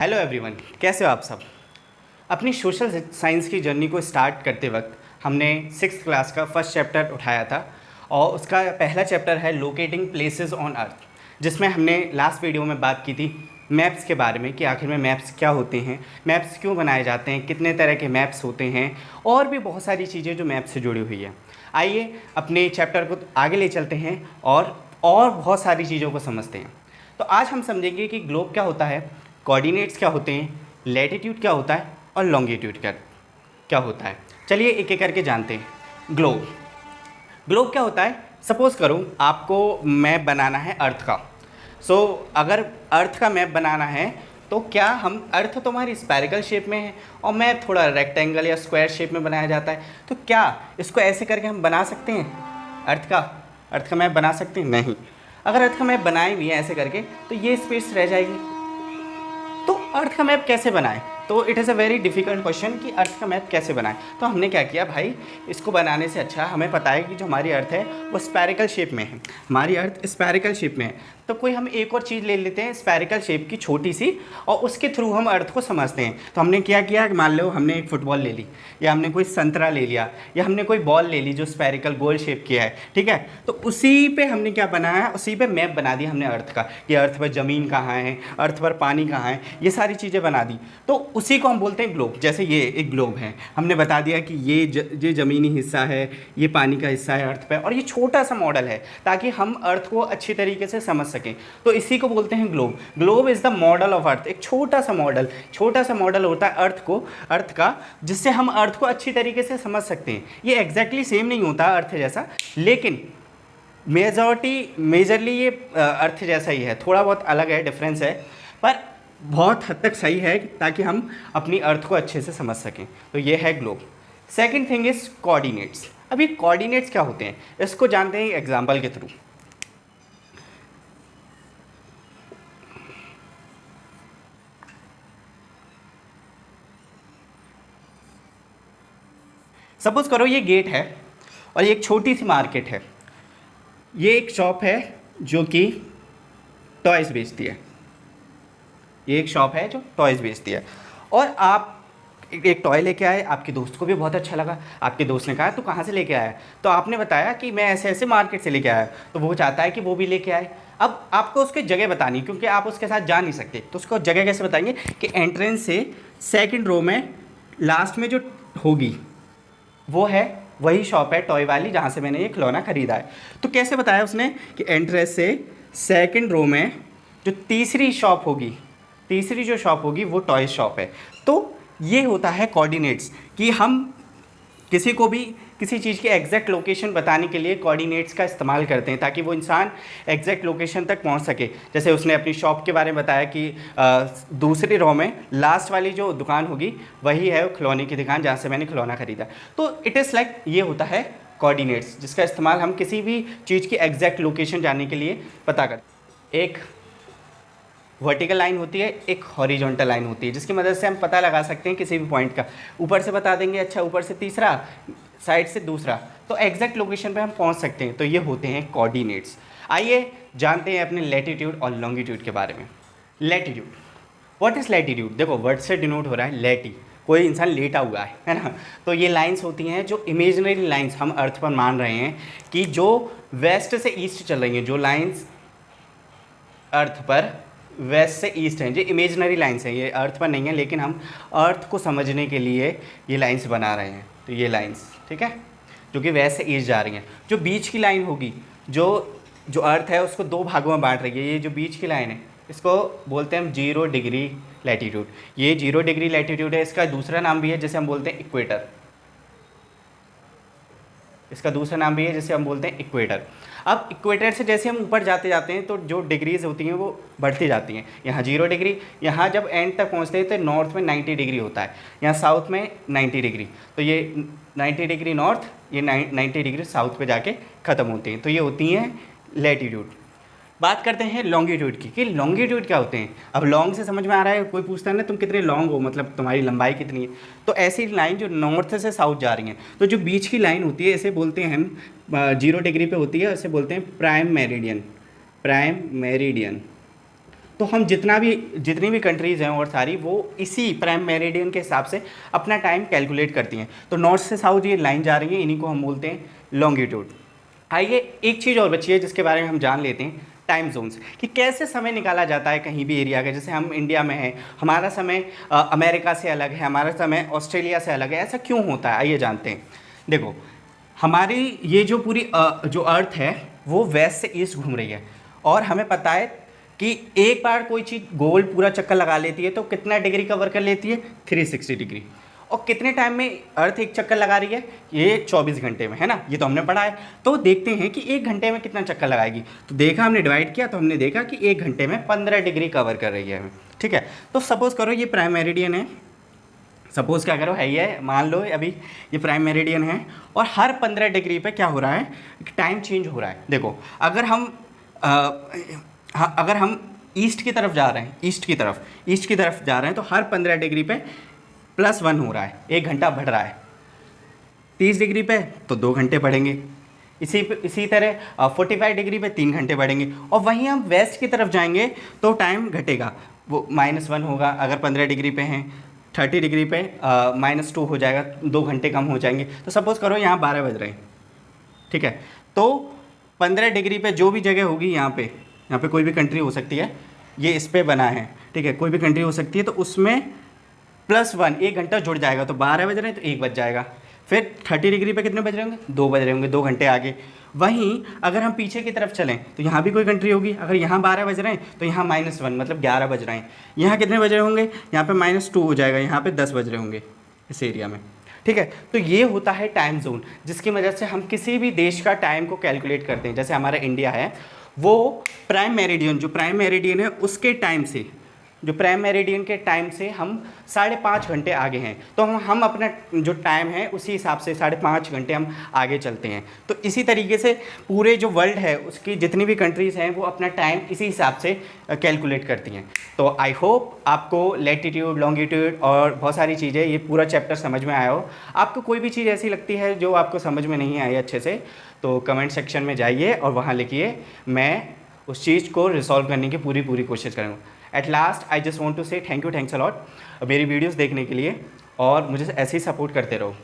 Hello everyone, कैसे हो आप सब। अपनी सोशल साइंस की जर्नी को स्टार्ट करते वक्त हमने 6th क्लास का फर्स्ट चैप्टर उठाया था और उसका पहला चैप्टर है लोकेटिंग प्लेसेस ऑन अर्थ, जिसमें हमने लास्ट वीडियो में बात की थी मैप्स के बारे में कि आखिर में मैप्स क्या होते हैं, मैप्स क्यों बनाए जाते हैं, कितने तरह के मैप्स होते हैं और भी बहुत सारी चीज़ें जो मैप से जुड़ी हुई है। आइए अपने चैप्टर को आगे ले चलते हैं और बहुत सारी चीज़ों को समझते हैं। तो आज हम समझेंगे कि ग्लोब क्या होता है, कोऑर्डिनेट्स क्या होते हैं, लैटिट्यूड क्या होता है और लॉन्गिट्यूड क्या होता है। चलिए एक एक करके जानते हैं। ग्लोब क्या होता है। सपोज़ करो आपको मैप बनाना है अर्थ का। अगर अर्थ का मैप बनाना है तो क्या हम अर्थ तो हमारी स्फेरिकल शेप में है और मैप थोड़ा रेक्टेंगल या स्क्वायर शेप में बनाया जाता है, तो क्या इसको ऐसे करके हम बना सकते हैं अर्थ का मैप बना सकते हैं? नहीं। अगर अर्थ का मैप बनाए भी है ऐसे करके तो ये स्पेस रह जाएगी। तो अर्थ का मैप कैसे बनाएं? तो it is a very difficult question कि अर्थ का मैप कैसे बनाएं। तो हमने क्या किया भाई, इसको बनाने से अच्छा हमें पता है कि जो हमारी अर्थ है वो स्फेरिकल शेप में है, हमारी अर्थ स्फेरिकल शेप में है। तो कोई हम एक और चीज़ ले लेते हैं स्फेरिकल शेप की छोटी सी और उसके थ्रू हम अर्थ को समझते हैं। तो हमने क्या किया, मान लो हमने एक फुटबॉल ले ली या हमने कोई संतरा ले लिया या हमने कोई बॉल ले ली जो स्फेरिकल गोल शेप की है, ठीक है। तो उसी पे हमने क्या बनाया, उसी पे मैप बना दिया हमने अर्थ का कि अर्थ पर ज़मीन कहाँ है, अर्थ पर पानी कहाँ है, ये सारी चीज़ें बना दी। तो उसी को हम बोलते हैं ग्लोब। जैसे ये एक ग्लोब है, हमने बता दिया कि ये ज़मीनी हिस्सा है, ये पानी का हिस्सा है अर्थ पे, और ये छोटा सा मॉडल है ताकि हम अर्थ को अच्छी तरीके से समझ सकें। तो इसी को बोलते हैं globe. Globe is the model of earth. एक छोटा सा मॉडल होता है अर्थ का, जिससे हम अर्थ को अच्छी तरीके से समझ सकते हैं। ये एग्जैक्टली सेम नहीं होता अर्थ जैसा, लेकिन मेजरली ये अर्थ जैसा ही है, थोड़ा बहुत अलग है, डिफरेंस है, पर बहुत हद तक सही है ताकि हम अपनी अर्थ को अच्छे से समझ सकें। तो ये है globe. Second thing is coordinates. अब ये कोऑर्डिनेट्स क्या होते हैं, इसको जानते हैं एग्जाम्पल के थ्रू। सपोज करो ये गेट है और ये एक छोटी सी मार्केट है। ये एक शॉप है जो कि टॉयज़ बेचती है। ये एक शॉप है जो टॉयज़ बेचती है और आप एक टॉय लेके आए, आपके दोस्त को भी बहुत अच्छा लगा। आपके दोस्त ने कहा तो कहाँ से लेके आया, तो आपने बताया कि मैं ऐसे ऐसे मार्केट से लेके आया। तो वो चाहता है कि वो भी लेके आए। अब आपको उसकी जगह बतानी, क्योंकि आप उसके साथ जा नहीं सकते, तो उसको जगह कैसे बताएंगे कि एंट्रेंस से सेकंड रो में लास्ट में जो होगी वो है, वही शॉप है टॉय वाली जहाँ से मैंने ये खिलौना ख़रीदा है। तो कैसे बताया उसने कि एंट्रेंस से सेकंड रो में जो तीसरी जो शॉप होगी वो टॉय शॉप है। तो ये होता है कोऑर्डिनेट्स, कि हम किसी को भी किसी चीज़ की एग्जैक्ट लोकेशन बताने के लिए कोऑर्डिनेट्स का इस्तेमाल करते हैं ताकि वो इंसान एग्जैक्ट लोकेशन तक पहुंच सके। जैसे उसने अपनी शॉप के बारे में बताया कि दूसरी रो में लास्ट वाली जो दुकान होगी वही है खिलौने की दुकान जहाँ से मैंने खिलौना ख़रीदा। तो इट इज़ लाइक ये होता है कोऑर्डिनेट्स, जिसका इस्तेमाल हम किसी भी चीज़ की एग्जैक्ट लोकेशन जानने के लिए पता करते हैं। एक वर्टिकल लाइन होती है, एक हॉरिजॉन्टल लाइन होती है, जिसकी मदद से हम पता लगा सकते हैं किसी भी पॉइंट का। ऊपर से बता देंगे, अच्छा ऊपर से तीसरा, साइड से दूसरा, तो एग्जैक्ट लोकेशन पे हम पहुंच सकते हैं। तो ये होते हैं कोऑर्डिनेट्स। आइए जानते हैं अपने लैटिट्यूड और लॉन्गिट्यूड के बारे में। Latitude, what is latitude? देखो वर्ड से डिनोट हो रहा है लैटी, कोई इंसान लेटा हुआ है ना। तो ये लाइंस होती हैं जो इमेजिनरी लाइंस हम अर्थ पर मान रहे हैं कि जो वेस्ट से ईस्ट चल रही हैं, जो लाइन्स अर्थ पर वेस्ट से ईस्ट हैं, जो इमेजिनरी लाइंस हैं, ये अर्थ पर नहीं है, लेकिन हम अर्थ को समझने के लिए ये लाइंस बना रहे हैं। तो ये लाइंस, ठीक है, जो कि वेस्ट से ईस्ट जा रही हैं। जो बीच की लाइन होगी, जो अर्थ है उसको दो भागों में बांट रही है, ये जो बीच की लाइन है इसको बोलते हैं हम 0 डिग्री लैटिट्यूड। ये 0 डिग्री लैटिट्यूड है। इसका दूसरा नाम भी है जिसे हम बोलते हैं इक्वेटर। इसका दूसरा नाम भी है जिसे हम बोलते हैं इक्वेटर। अब इक्वेटर से जैसे हम ऊपर जाते जाते हैं तो जो डिग्रीज होती हैं वो बढ़ती जाती हैं। यहाँ 0 डिग्री, यहाँ जब एंड तक पहुँचते हैं तो नॉर्थ में 90 डिग्री होता है, यहाँ साउथ में 90 डिग्री। तो ये 90 डिग्री नॉर्थ, ये 90 डिग्री साउथ पे जाके ख़त्म होती हैं। तो ये होती हैं लैटिट्यूड। बात करते हैं लॉन्गिट्यूड की, कि लॉन्गिट्यूड क्या होते हैं। अब लॉन्ग से समझ में आ रहा है, कोई पूछता है ना तुम कितने लॉन्ग हो, मतलब तुम्हारी लंबाई कितनी है। तो ऐसी लाइन जो नॉर्थ से साउथ जा रही हैं, तो जो बीच की लाइन होती है इसे बोलते हैं हम 0 डिग्री पे होती है, इसे बोलते हैं प्राइम मेरिडियन। तो हम जितनी भी कंट्रीज़ हैं और सारी वो इसी प्राइम मेरिडियन के हिसाब से अपना टाइम कैलकुलेट करती हैं। तो नॉर्थ से साउथ ये लाइन जा रही है, इन्हीं को हम बोलते हैं लॉन्गिट्यूड। आइए एक चीज़ और बची है जिसके बारे में हम जान लेते हैं, टाइम जोन्स, कि कैसे समय निकाला जाता है कहीं भी एरिया का। जैसे हम इंडिया में हैं, हमारा समय अमेरिका से अलग है, हमारा समय ऑस्ट्रेलिया से अलग है, ऐसा क्यों होता है आइए जानते हैं। देखो, हमारी ये जो पूरी जो अर्थ है वो वेस्ट से ईस्ट घूम रही है, और हमें पता है कि एक बार कोई चीज़ गोल पूरा चक्कर लगा लेती है तो कितना डिग्री कवर कर लेती है, 360 डिग्री। और कितने टाइम में अर्थ एक चक्कर लगा रही है, ये 24 घंटे में, है ना, ये तो हमने पढ़ा है। तो देखते हैं कि एक घंटे में कितना चक्कर लगाएगी। तो देखा, हमने डिवाइड किया तो हमने देखा कि एक घंटे में 15 डिग्री कवर कर रही है हमें, ठीक है। तो सपोज़ करो ये प्राइम मेरिडियन है, सपोज़ क्या करो है ये, मान लो अभी ये प्राइम मेरिडियन है, और हर 15 डिग्री पे क्या हो रहा है, टाइम चेंज हो रहा है। देखो, अगर हम ईस्ट की तरफ जा रहे हैं, ईस्ट की तरफ जा रहे हैं, तो हर 15 डिग्री पे +1 हो रहा है, 1 घंटा बढ़ रहा है। 30 डिग्री पे तो 2 घंटे बढ़ेंगे, इसी तरह 45 डिग्री पे 3 घंटे बढ़ेंगे। और वहीं हम वेस्ट की तरफ जाएंगे तो टाइम घटेगा, वो -1 होगा अगर 15 डिग्री पे हैं। 30 डिग्री पे -2 हो जाएगा, 2 घंटे कम हो जाएंगे। तो सपोज़ करो यहाँ 12 बज रहे हैं, ठीक है। तो 15 डिग्री पे जो भी जगह होगी, यहाँ पे कोई भी कंट्री हो सकती है, ये इस पर बना है, ठीक है, कोई भी कंट्री हो सकती है, तो उसमें +1 1 घंटा जुड़ जाएगा। तो 12 बज रहे हैं तो 1 बज जाएगा। फिर 30 डिग्री पे कितने बज रहे होंगे, 2 बज रहे होंगे, 2 घंटे आगे। वहीं अगर हम पीछे की तरफ चलें तो यहाँ भी कोई कंट्री होगी, अगर यहाँ 12 बज रहे हैं तो यहाँ -1 मतलब 11 बज रहे हैं। यहाँ कितने बज रहे होंगे, यहाँ पे -2 हो जाएगा, यहाँ पे 10 बज रहे होंगे इस एरिया में, ठीक है। तो ये होता है टाइम जोन, जिसकी वजह से हम किसी भी देश का टाइम को कैलकुलेट करते हैं। जैसे हमारा इंडिया है, वो प्राइम मेरिडियन है, उसके टाइम से, जो प्राइम मेरिडियन के टाइम से हम 5.5 घंटे आगे हैं। तो हम अपना जो टाइम है उसी हिसाब से 5.5 घंटे हम आगे चलते हैं। तो इसी तरीके से पूरे जो वर्ल्ड है उसकी जितनी भी कंट्रीज़ हैं वो अपना टाइम इसी हिसाब से कैलकुलेट करती हैं। तो आई होप आपको लैटिट्यूड, लॉन्गिट्यूड और बहुत सारी चीज़ें, ये पूरा चैप्टर समझ में आया हो। आपको कोई भी चीज़ ऐसी लगती है जो आपको समझ में नहीं आई अच्छे से, तो कमेंट सेक्शन में जाइए और वहाँ लिखिए, मैं उस चीज़ को रिसॉल्व करने की पूरी कोशिश करूँगा। At last I just want to say thanks a lot मेरी वीडियोस देखने के लिए, और मुझे ऐसे ही सपोर्ट करते रहो।